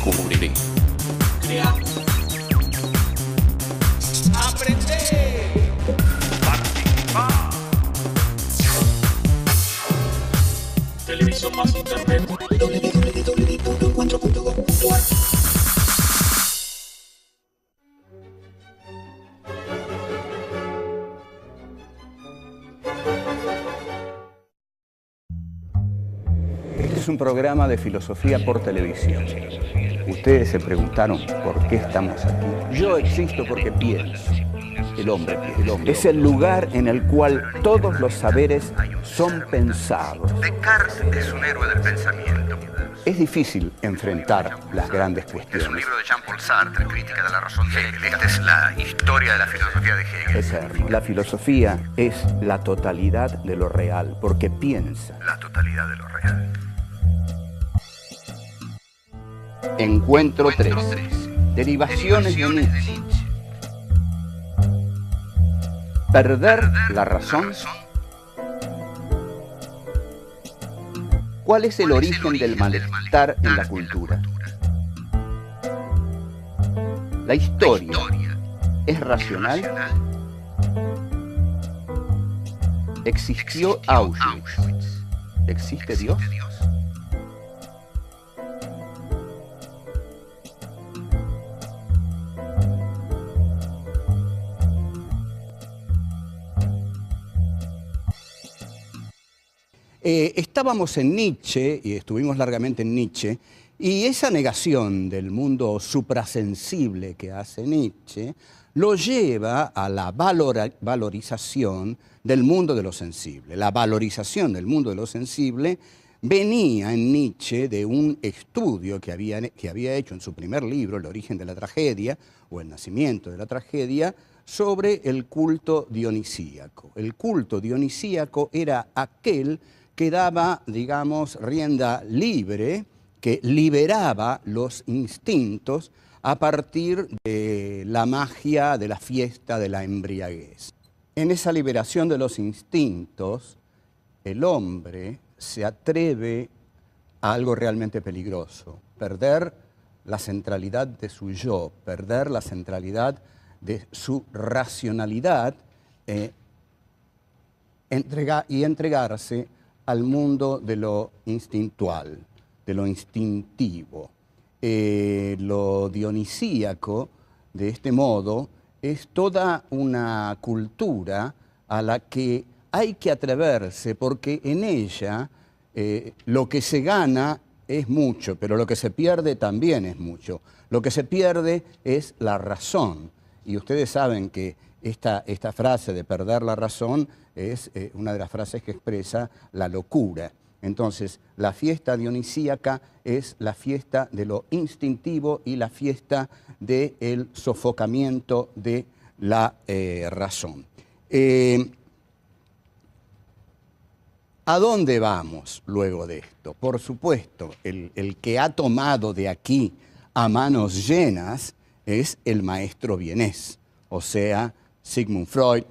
cubriré. Crear. Aprender. Participar. Televisión más internet. www.encuentro.gov.ar. Este es un programa de filosofía por televisión. Ustedes se preguntaron por qué estamos aquí. Yo existo porque pienso. El hombre piensa. Es el lugar en el cual todos los saberes son pensados. Descartes es un héroe del pensamiento. Es difícil enfrentar las grandes Es un cuestiones. libro de Jean-Paul Sartre, Crítica de la razón de Hegel. Esta es la historia de la filosofía de Hegel. La filosofía es la totalidad de lo real, porque piensa. La totalidad de lo real. Encuentro 3. Derivaciones de Nietzsche. Perder la razón. ¿Cuál es el origen del malestar en la cultura? La historia es racional. ¿Existió Auschwitz? ¿Existe Dios? Estábamos en Nietzsche, y estuvimos largamente en Nietzsche, y esa negación del mundo suprasensible que hace Nietzsche lo lleva a la valorización del mundo de lo sensible. La valorización del mundo de lo sensible venía en Nietzsche de un estudio que había hecho en su primer libro, El origen de la tragedia, o El nacimiento de la tragedia, sobre el culto dionisíaco. El culto dionisíaco era aquel que daba, digamos, rienda libre, que liberaba los instintos a partir de la magia de la fiesta de la embriaguez. En esa liberación de los instintos, el hombre se atreve a algo realmente peligroso, perder la centralidad de su yo, perder la centralidad de su racionalidad y entregarse al mundo de lo instintual, de lo instintivo. Lo dionisíaco, de este modo, es toda una cultura a la que hay que atreverse, porque en ella lo que se gana es mucho, pero lo que se pierde también es mucho. Lo que se pierde es la razón. Y ustedes saben que esta frase de perder la razón es una de las frases que expresa la locura. Entonces, la fiesta dionisíaca es la fiesta de lo instintivo y la fiesta del sofocamiento de la razón. ¿A dónde vamos luego de esto? Por supuesto, el que ha tomado de aquí a manos llenas es el maestro vienés, o sea, Sigmund Freud,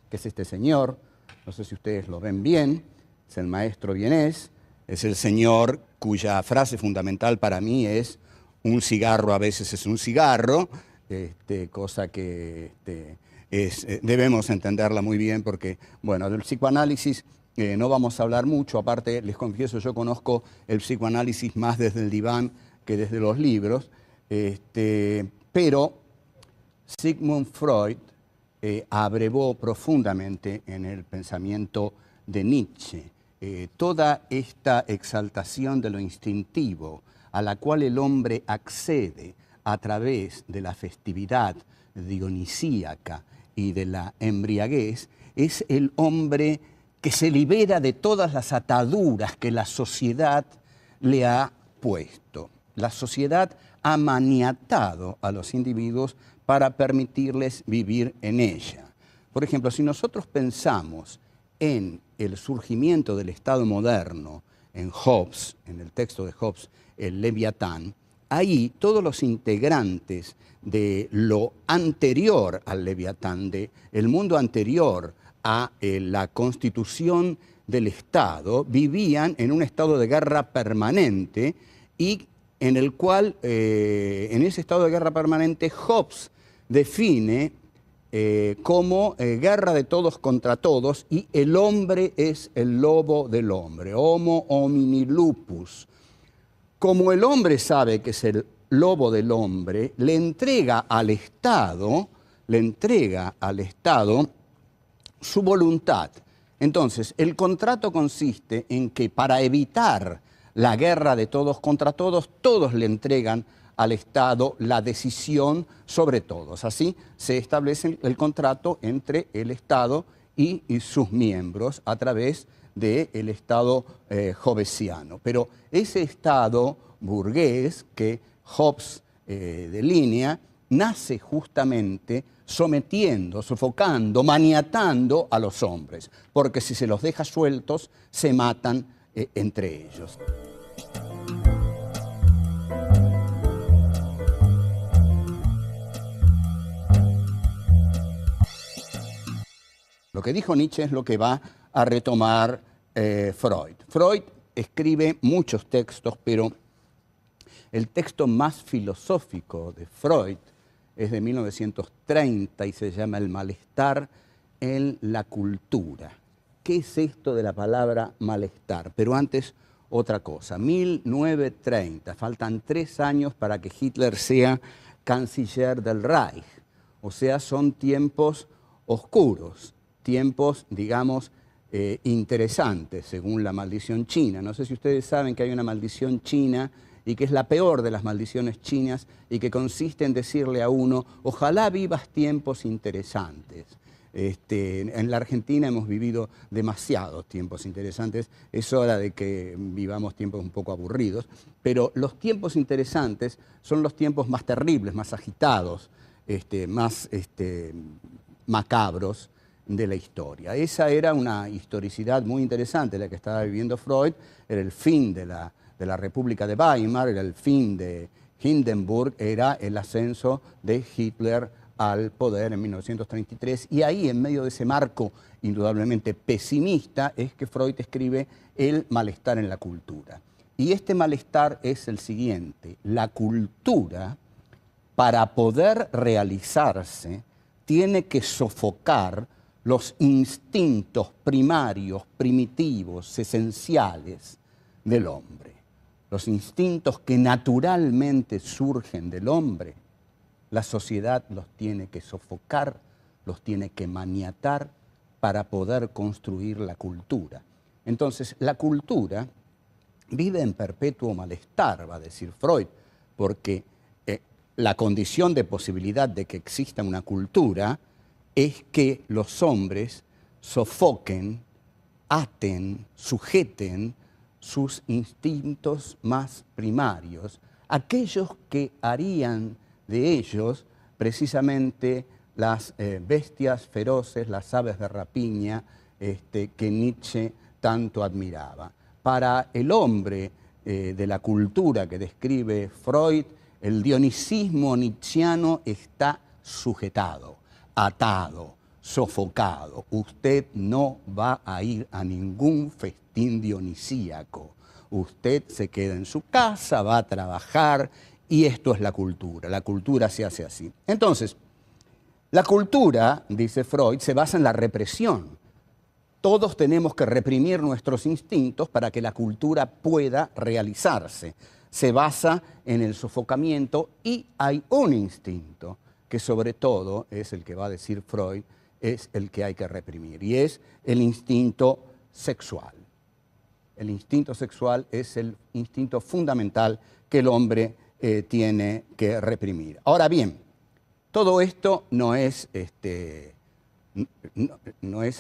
que es este señor, no sé si ustedes lo ven bien, es el maestro vienés, es el señor cuya frase fundamental para mí es un cigarro a veces es un cigarro, cosa que debemos entenderla muy bien porque, bueno, del psicoanálisis no vamos a hablar mucho, aparte les confieso, yo conozco el psicoanálisis más desde el diván que desde los libros, pero Sigmund Freud abrevó profundamente en el pensamiento de Nietzsche. Toda esta exaltación de lo instintivo a la cual el hombre accede a través de la festividad dionisíaca y de la embriaguez, es el hombre que se libera de todas las ataduras que la sociedad le ha puesto. La sociedad ha maniatado a los individuos para permitirles vivir en ella. Por ejemplo, si nosotros pensamos en el surgimiento del Estado moderno, en Hobbes, en el texto de Hobbes, el Leviatán, ahí todos los integrantes de lo anterior al Leviatán, del mundo anterior a la constitución del Estado, vivían en un estado de guerra permanente y en el cual, en ese estado de guerra permanente, Hobbes define como guerra de todos contra todos, y el hombre es el lobo del hombre, homo homini lupus. Como el hombre sabe que es el lobo del hombre, le entrega al Estado su voluntad. Entonces, el contrato consiste en que para evitar la guerra de todos contra todos, todos le entregan al Estado la decisión sobre todos. Así se establece el contrato entre el Estado y sus miembros a través del Estado hobbesiano. Pero ese Estado burgués que Hobbes delinea nace justamente sometiendo, sofocando, maniatando a los hombres, porque si se los deja sueltos, se matan entre ellos. Lo que dijo Nietzsche es lo que va a retomar Freud. Freud escribe muchos textos, pero el texto más filosófico de Freud es de 1930 y se llama El malestar en la cultura. ¿Qué es esto de la palabra malestar? Pero antes, otra cosa. 1930, faltan 3 años para que Hitler sea canciller del Reich. O sea, son tiempos oscuros, tiempos, digamos, interesantes, según la maldición china. No sé si ustedes saben que hay una maldición china y que es la peor de las maldiciones chinas y que consiste en decirle a uno, ojalá vivas tiempos interesantes. En la Argentina hemos vivido demasiados tiempos interesantes, es hora de que vivamos tiempos un poco aburridos, pero los tiempos interesantes son los tiempos más terribles, más agitados, más macabros de la historia. Esa era una historicidad muy interesante la que estaba viviendo Freud, era el fin de la República de Weimar, era el fin de Hindenburg, era el ascenso de Hitler al poder en 1933, y ahí, en medio de ese marco indudablemente pesimista, es que Freud escribe El malestar en la cultura. Y este malestar es el siguiente: la cultura, para poder realizarse, tiene que sofocar los instintos primarios, primitivos, esenciales del hombre. Los instintos que naturalmente surgen del hombre, la sociedad los tiene que sofocar, los tiene que maniatar para poder construir la cultura. Entonces, la cultura vive en perpetuo malestar, va a decir Freud, porque la condición de posibilidad de que exista una cultura es que los hombres sofoquen, aten, sujeten sus instintos más primarios, aquellos que harían de ellos precisamente las bestias feroces, las aves de rapiña que Nietzsche tanto admiraba. Para el hombre de la cultura que describe Freud, el dionisismo nietzscheano está sujetado, atado, sofocado. Usted no va a ir a ningún festín dionisíaco. Usted se queda en su casa, va a trabajar, y esto es la cultura. La cultura se hace así. Entonces, la cultura, dice Freud, se basa en la represión. Todos tenemos que reprimir nuestros instintos para que la cultura pueda realizarse. Se basa en el sofocamiento, y hay un instinto que sobre todo es el que va a decir Freud, es el que hay que reprimir, y es el instinto sexual. El instinto sexual es el instinto fundamental que el hombre tiene que reprimir. Ahora bien, todo esto no es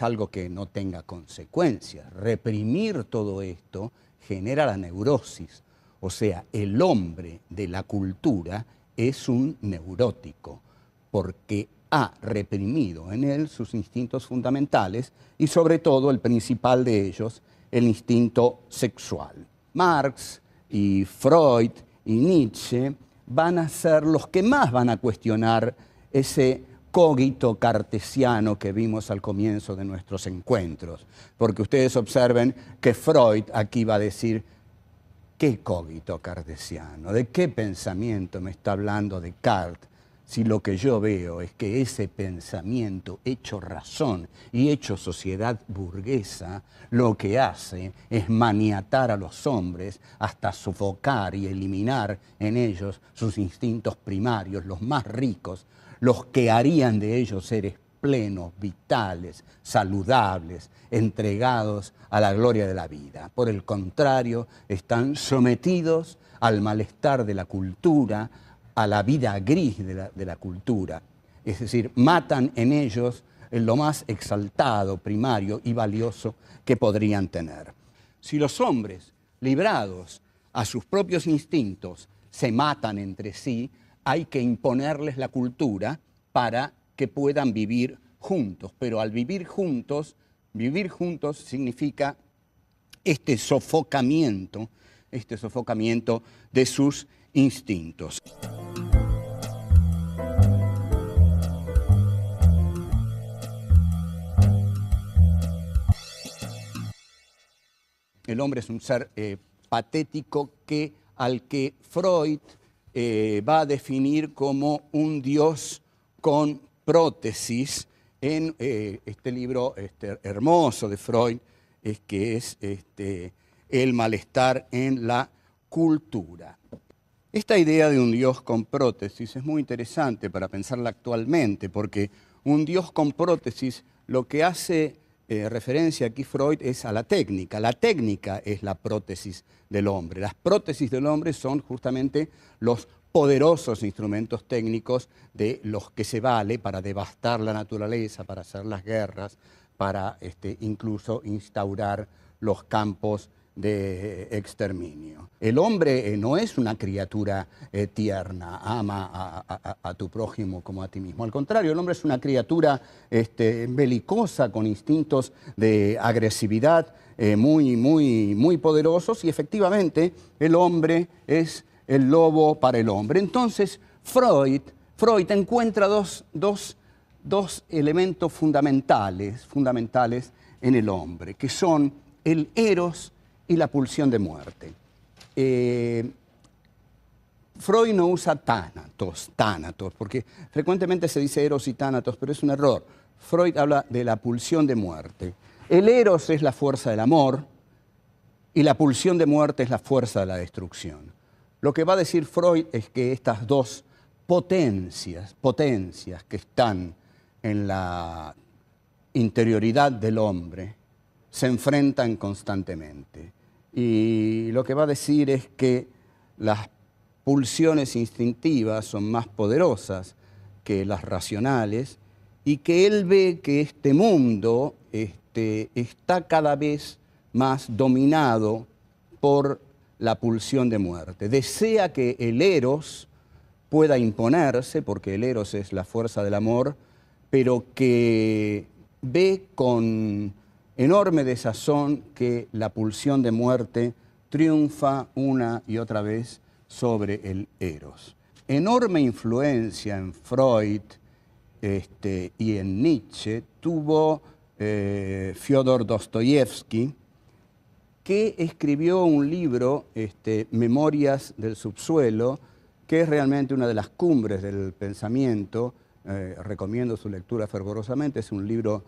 algo que no tenga consecuencias. Reprimir todo esto genera la neurosis. O sea, el hombre de la cultura es un neurótico, porque ha reprimido en él sus instintos fundamentales y sobre todo el principal de ellos, el instinto sexual. Marx y Freud y Nietzsche van a ser los que más van a cuestionar ese cogito cartesiano que vimos al comienzo de nuestros encuentros. Porque ustedes observen que Freud aquí va a decir, ¿Qué cogito cartesiano? ¿De qué pensamiento me está hablando Descartes? Si lo que yo veo es que ese pensamiento hecho razón y hecho sociedad burguesa, lo que hace es maniatar a los hombres hasta sofocar y eliminar en ellos sus instintos primarios, los más ricos, los que harían de ellos seres plenos, vitales, saludables, entregados a la gloria de la vida. Por el contrario, están sometidos al malestar de la cultura, a la vida gris de la cultura. Es decir, matan en ellos lo más exaltado, primario y valioso que podrían tener. Si los hombres, librados a sus propios instintos, se matan entre sí, hay que imponerles la cultura para que puedan vivir juntos. Pero al vivir juntos significa este sofocamiento de sus instintos. El hombre es un ser patético al que Freud va a definir como un Dios con prótesis en este libro hermoso de Freud, que es El malestar en la cultura. Esta idea de un Dios con prótesis es muy interesante para pensarla actualmente, porque un Dios con prótesis lo que hace referencia aquí Freud es a la técnica. La técnica es la prótesis del hombre. Las prótesis del hombre son justamente los poderosos instrumentos técnicos de los que se vale para devastar la naturaleza, para hacer las guerras, para incluso instaurar los campos de exterminio. El hombre no es una criatura tierna, ama a tu prójimo como a ti mismo. Al contrario, el hombre es una criatura belicosa, con instintos de agresividad muy poderosos, y efectivamente el hombre es el lobo para el hombre. Entonces Freud encuentra dos elementos fundamentales en el hombre, que son el eros y la pulsión de muerte. Freud no usa tánatos, porque frecuentemente se dice eros y tánatos, pero es un error. Freud habla de la pulsión de muerte. El eros es la fuerza del amor y la pulsión de muerte es la fuerza de la destrucción. Lo que va a decir Freud es que estas dos potencias que están en la interioridad del hombre se enfrentan constantemente. Y lo que va a decir es que las pulsiones instintivas son más poderosas que las racionales, y que él ve que este mundo está cada vez más dominado por la pulsión de muerte. Desea que el eros pueda imponerse, porque el eros es la fuerza del amor, pero que ve con enorme desazón que la pulsión de muerte triunfa una y otra vez sobre el eros. Enorme influencia en Freud y en Nietzsche tuvo Fyodor Dostoyevsky, que escribió un libro, Memorias del subsuelo, que es realmente una de las cumbres del pensamiento. Recomiendo su lectura fervorosamente. Es un libro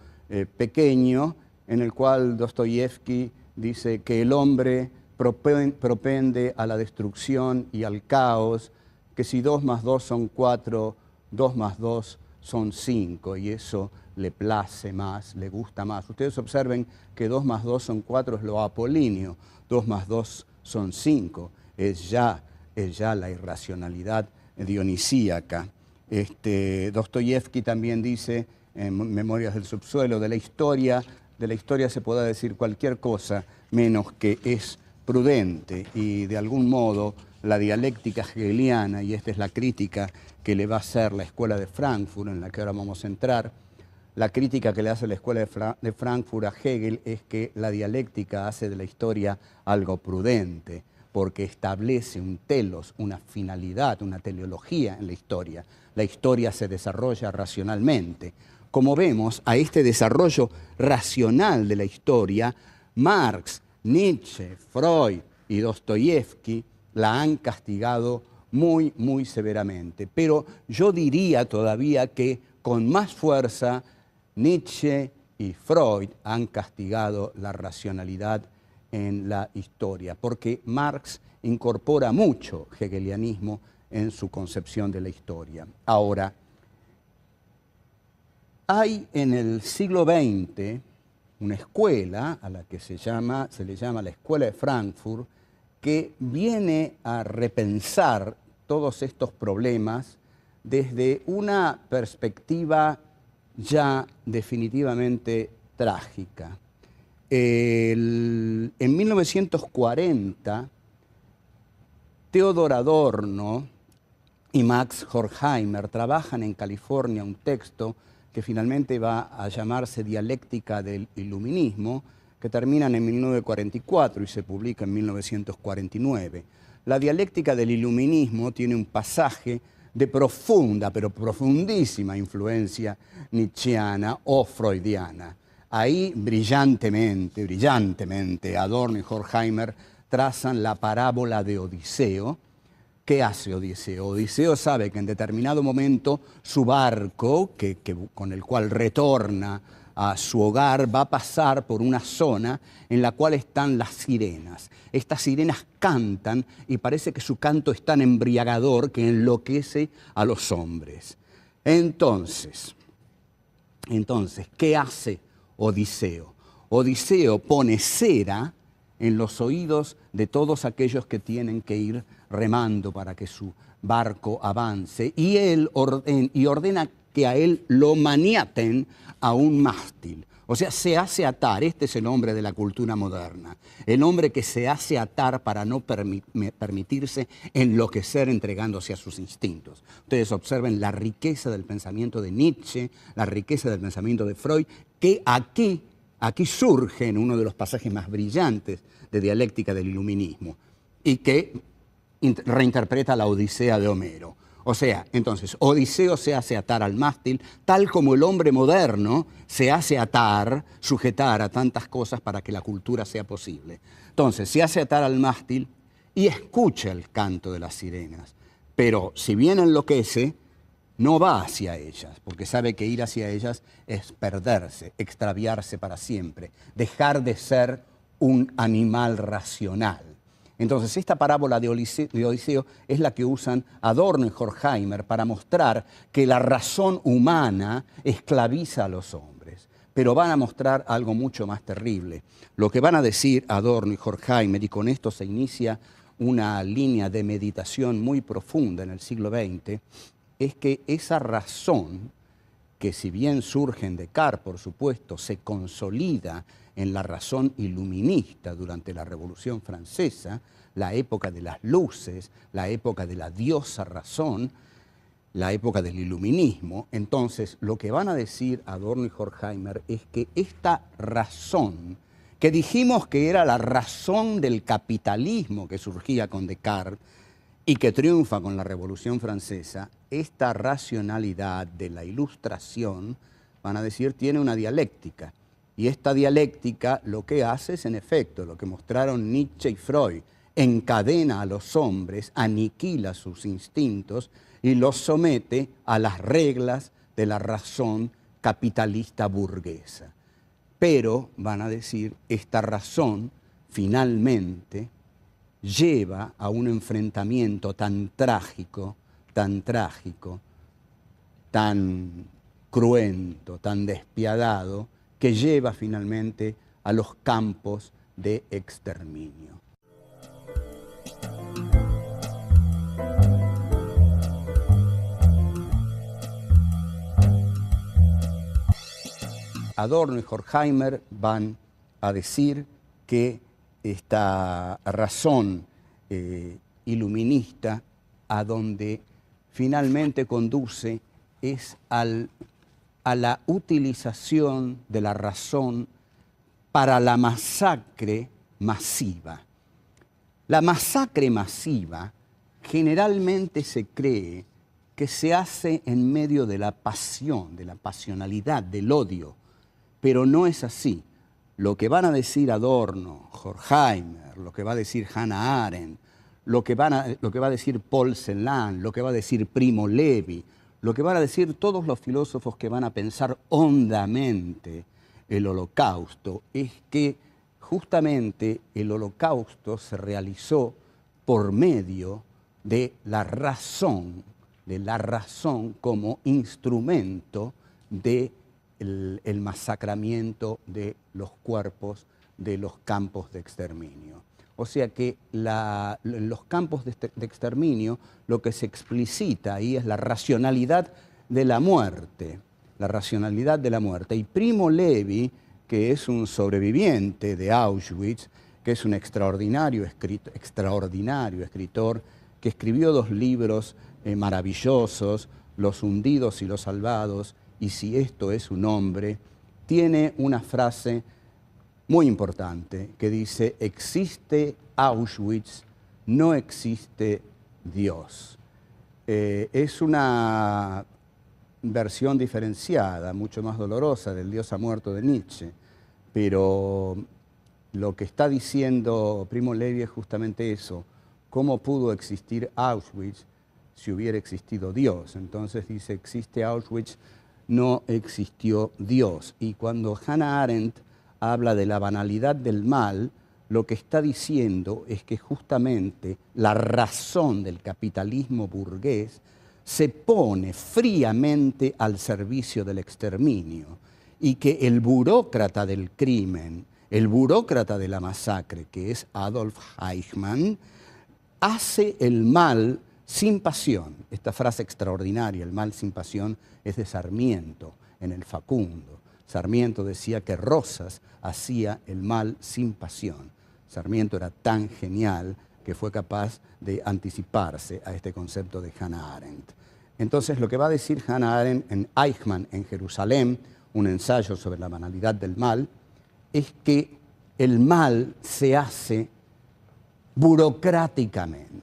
pequeño, en el cual Dostoyevsky dice que el hombre propende a la destrucción y al caos, que si 2 más 2 son 4, 2 más 2 son 5, y eso le place más, le gusta más. Ustedes observen que 2 más 2 son 4 es lo apolíneo, 2 más 2 son 5, es ya la irracionalidad dionisíaca. Dostoyevsky también dice, en Memorias del subsuelo, de la historia se puede decir cualquier cosa menos que es prudente, y de algún modo la dialéctica hegeliana, y esta es la crítica que le va a hacer la Escuela de Frankfurt, en la que ahora vamos a entrar, la crítica que le hace la Escuela de Frankfurt a Hegel es que la dialéctica hace de la historia algo prudente, porque establece un telos, una finalidad, una teleología en la historia. La historia se desarrolla racionalmente. Como vemos, a este desarrollo racional de la historia, Marx, Nietzsche, Freud y Dostoyevsky la han castigado muy, muy severamente. Pero yo diría todavía que con más fuerza Nietzsche y Freud han castigado la racionalidad en la historia, porque Marx incorpora mucho hegelianismo en su concepción de la historia. Ahora, hay en el siglo XX una escuela a la que se le llama la Escuela de Frankfurt, que viene a repensar todos estos problemas desde una perspectiva ya definitivamente trágica. En 1940, Theodor Adorno y Max Horkheimer trabajan en California un texto que finalmente va a llamarse Dialéctica del Iluminismo, que terminan en 1944 y se publica en 1949. La Dialéctica del Iluminismo tiene un pasaje de profunda, pero profundísima influencia nietzscheana o freudiana. Ahí brillantemente, Adorno y Horkheimer trazan la parábola de Odiseo. ¿Qué hace Odiseo? Odiseo sabe que en determinado momento su barco, con el cual retorna a su hogar, va a pasar por una zona en la cual están las sirenas. Estas sirenas cantan y parece que su canto es tan embriagador que enloquece a los hombres. Entonces, ¿qué hace Odiseo? Odiseo pone cera en los oídos de todos aquellos que tienen que ir remando para que su barco avance, y ordena que a él lo maniaten a un mástil. O sea, se hace atar. Este es el hombre de la cultura moderna. El hombre que se hace atar para no permitirse enloquecer entregándose a sus instintos. Ustedes observen la riqueza del pensamiento de Nietzsche, la riqueza del pensamiento de Freud, que aquí surge en uno de los pasajes más brillantes de Dialéctica del Iluminismo y que reinterpreta la Odisea de Homero. O sea, entonces, Odiseo se hace atar al mástil, tal como el hombre moderno se hace atar, sujetar a tantas cosas para que la cultura sea posible. Entonces, se hace atar al mástil y escucha el canto de las sirenas. Pero si bien enloquece, no va hacia ellas, porque sabe que ir hacia ellas es perderse, extraviarse para siempre, dejar de ser un animal racional. Entonces, esta parábola de Odiseo es la que usan Adorno y Horkheimer para mostrar que la razón humana esclaviza a los hombres. Pero van a mostrar algo mucho más terrible. Lo que van a decir Adorno y Horkheimer, y con esto se inicia una línea de meditación muy profunda en el siglo XX, es que esa razón, que si bien surge en Descartes, por supuesto, se consolida en la razón iluminista durante la Revolución Francesa, la época de las luces, la época de la diosa razón, la época del iluminismo. Entonces, lo que van a decir Adorno y Horkheimer es que esta razón, que dijimos que era la razón del capitalismo que surgía con Descartes y que triunfa con la Revolución Francesa, esta racionalidad de la Ilustración, van a decir, tiene una dialéctica. Y esta dialéctica lo que hace es, en efecto, lo que mostraron Nietzsche y Freud, encadena a los hombres, aniquila sus instintos y los somete a las reglas de la razón capitalista burguesa. Pero, van a decir, esta razón finalmente lleva a un enfrentamiento tan trágico, tan cruento, tan despiadado, que lleva finalmente a los campos de exterminio. Adorno y Horkheimer van a decir que esta razón iluminista a donde finalmente conduce es a la utilización de la razón para la masacre masiva. La masacre masiva generalmente se cree que se hace en medio de la pasión, de la pasionalidad, del odio, pero no es así. lo que van a decir Adorno, Horkheimer, lo que va a decir Hannah Arendt, lo que va a decir Paul Celan, lo que va a decir Primo Levi, lo que van a decir todos los filósofos que van a pensar hondamente el Holocausto, es que justamente el Holocausto se realizó por medio de la razón como instrumento del masacramiento de los cuerpos de los campos de exterminio. O sea que en los campos de exterminio lo que se explicita ahí es la racionalidad de la muerte, Y Primo Levi, que es un sobreviviente de Auschwitz, que es un extraordinario escritor, que escribió 2 libros maravillosos, Los hundidos y los salvados, y Si esto es un hombre, tiene una frase muy importante que dice: existe Auschwitz, no existe Dios. Es una versión diferenciada, mucho más dolorosa del Dios ha muerto de Nietzsche, pero lo que está diciendo Primo Levi es justamente eso: ¿cómo pudo existir Auschwitz si hubiera existido Dios? Entonces dice: existe Auschwitz, no existió Dios. Y cuando Hannah Arendt habla de la banalidad del mal, lo que está diciendo es que justamente la razón del capitalismo burgués se pone fríamente al servicio del exterminio, y que el burócrata del crimen, el burócrata de la masacre, que es Adolf Eichmann, hace el mal sin pasión. Esta frase extraordinaria, el mal sin pasión, es de Sarmiento en El Facundo. Sarmiento decía que Rosas hacía el mal sin pasión. Sarmiento era tan genial que fue capaz de anticiparse a este concepto de Hannah Arendt. Entonces, lo que va a decir Hannah Arendt en Eichmann en Jerusalén, un ensayo sobre la banalidad del mal, es que el mal se hace burocráticamente,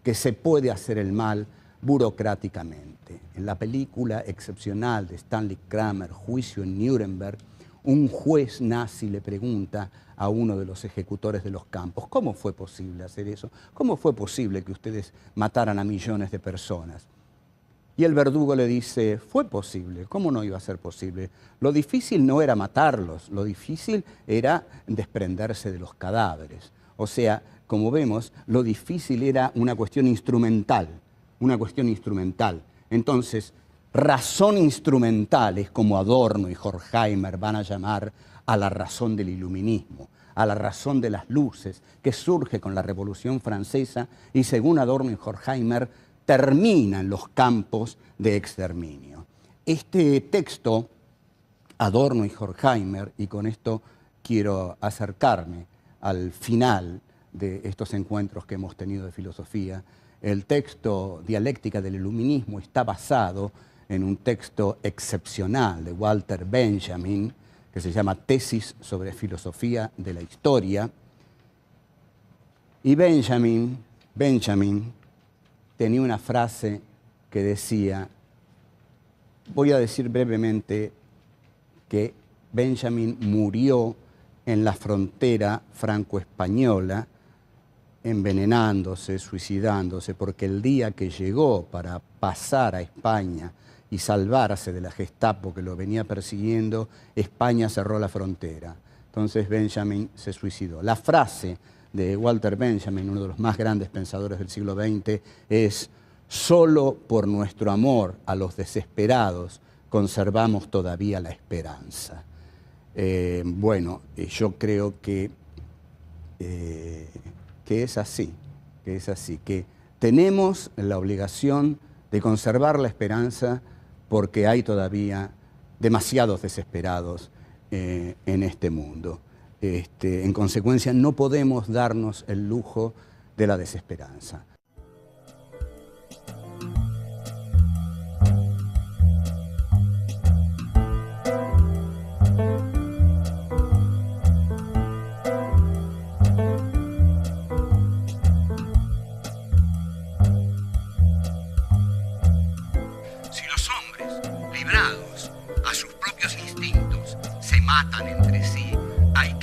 que se puede hacer el mal burocráticamente. En la película excepcional de Stanley Kramer, Juicio en Nuremberg, un juez nazi le pregunta a uno de los ejecutores de los campos: ¿cómo fue posible hacer eso? ¿Cómo fue posible que ustedes mataran a millones de personas? Y el verdugo le dice: fue posible, ¿cómo no iba a ser posible? Lo difícil no era matarlos, lo difícil era desprenderse de los cadáveres. O sea, como vemos, lo difícil era una cuestión instrumental, Entonces, razón instrumental es como Adorno y Horkheimer van a llamar a la razón del iluminismo, a la razón de las luces, que surge con la Revolución Francesa y, según Adorno y Horkheimer, termina en los campos de exterminio. Este texto, Adorno y Horkheimer, y con esto quiero acercarme al final de estos encuentros que hemos tenido de filosofía, el texto Dialéctica del Iluminismo está basado en un texto excepcional de Walter Benjamin, que se llama Tesis sobre Filosofía de la Historia. Y Benjamin tenía una frase que decía, voy a decir brevemente que Benjamin murió en la frontera franco-española, envenenándose, suicidándose, porque el día que llegó para pasar a España y salvarse de la Gestapo que lo venía persiguiendo, España cerró la frontera. Entonces Benjamin se suicidó. La frase de Walter Benjamin, uno de los más grandes pensadores del siglo XX, es: solo por nuestro amor a los desesperados conservamos todavía la esperanza. Yo creo que es así, que tenemos la obligación de conservar la esperanza porque hay todavía demasiados desesperados en este mundo. En consecuencia, no podemos darnos el lujo de la desesperanza. Matan entre sí, hay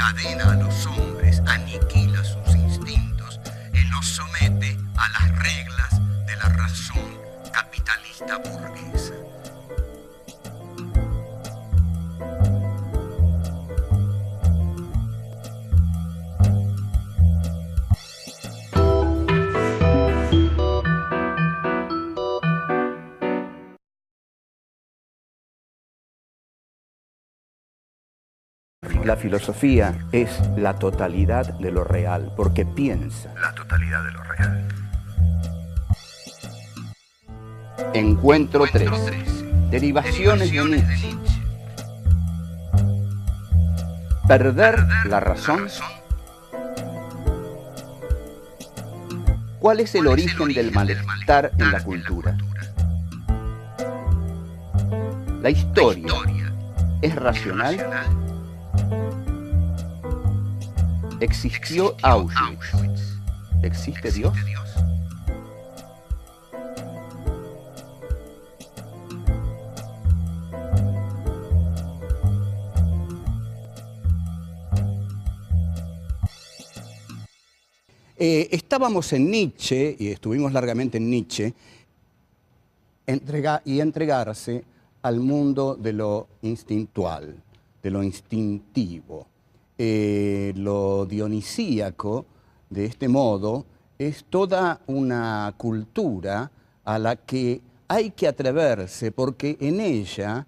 encadena a los hombres, aniquila sus instintos y los somete a las reglas de la razón capitalista burguesa. La filosofía es la totalidad de lo real, porque piensa. La totalidad de lo real. Encuentro 3. Derivaciones de Nietzsche. Perder la razón. ¿Cuál es el origen del malestar en la cultura? La historia es racional. ¿Existió Auschwitz? ¿Existe Dios? Estábamos en Nietzsche, y estuvimos largamente en Nietzsche, y entregarse al mundo de lo instintual, de lo instintivo. Lo dionisíaco, de este modo, es toda una cultura a la que hay que atreverse, porque en ella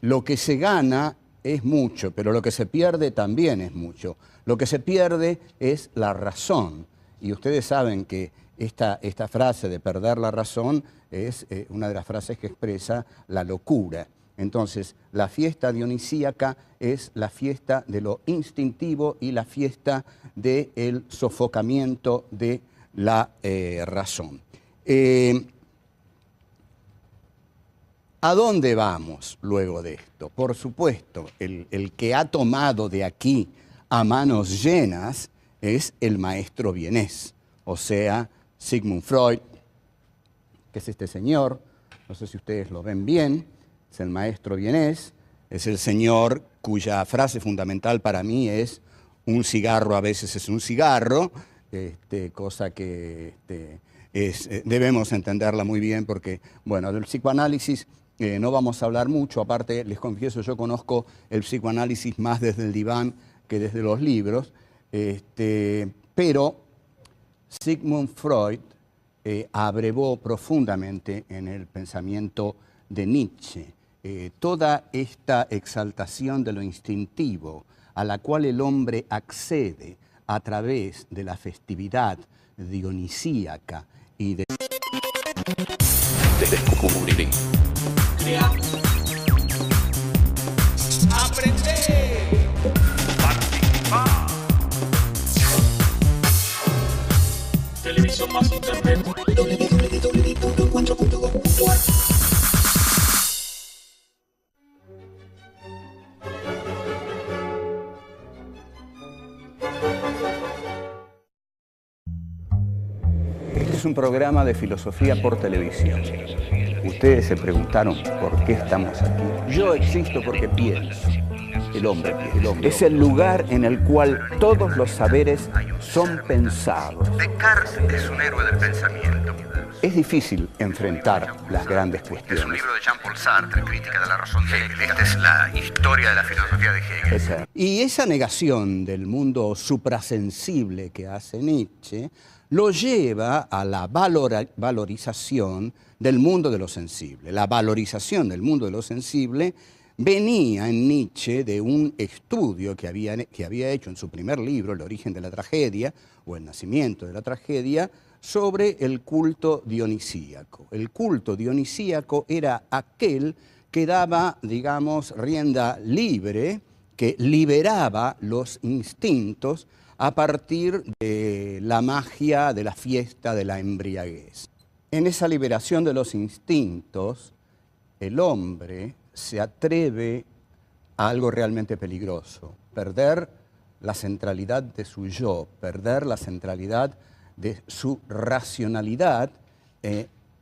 lo que se gana es mucho, pero lo que se pierde también es mucho. Lo que se pierde es la razón. Y ustedes saben que esta frase de perder la razón es una de las frases que expresa la locura. Entonces, la fiesta dionisíaca es la fiesta de lo instintivo y la fiesta del sofocamiento de la razón. ¿A dónde vamos luego de esto? Por supuesto, el que ha tomado de aquí a manos llenas es el maestro vienés, o sea, Sigmund Freud, que es este señor, no sé si ustedes lo ven bien, es el maestro vienés, es el señor cuya frase fundamental para mí es un cigarro a veces es un cigarro, cosa que debemos entenderla muy bien porque, bueno, del psicoanálisis no vamos a hablar mucho, aparte les confieso, yo conozco el psicoanálisis más desde el diván que desde los libros, pero Sigmund Freud abrevó profundamente en el pensamiento de Nietzsche toda esta exaltación de lo instintivo a la cual el hombre accede a través de la festividad dionisíaca y de... Descubrir. Crear. Aprender. Participar. Televisión más internet. www.encuentro.gov.ar. Este es un programa de filosofía por televisión. Ustedes se preguntaron por qué estamos aquí. Yo existo porque pienso. El hombre piensa. Es el lugar en el cual todos los saberes son pensados. Descartes es un héroe del pensamiento. Es difícil enfrentar las grandes Es un cuestiones. libro de Jean-Paul Sartre, Crítica de la razón de Hegel. Esta es la historia de la filosofía de Hegel. Y esa negación del mundo suprasensible que hace Nietzsche lo lleva a la valorización del mundo de lo sensible. La valorización del mundo de lo sensible venía en Nietzsche de un estudio que había hecho en su primer libro, El origen de la tragedia, o El nacimiento de la tragedia, sobre el culto dionisíaco. El culto dionisíaco era aquel que daba, digamos, rienda libre, que liberaba los instintos a partir de la magia de la fiesta de la embriaguez. En esa liberación de los instintos, el hombre se atreve a algo realmente peligroso, perder la centralidad de su yo, perder la centralidad de su racionalidad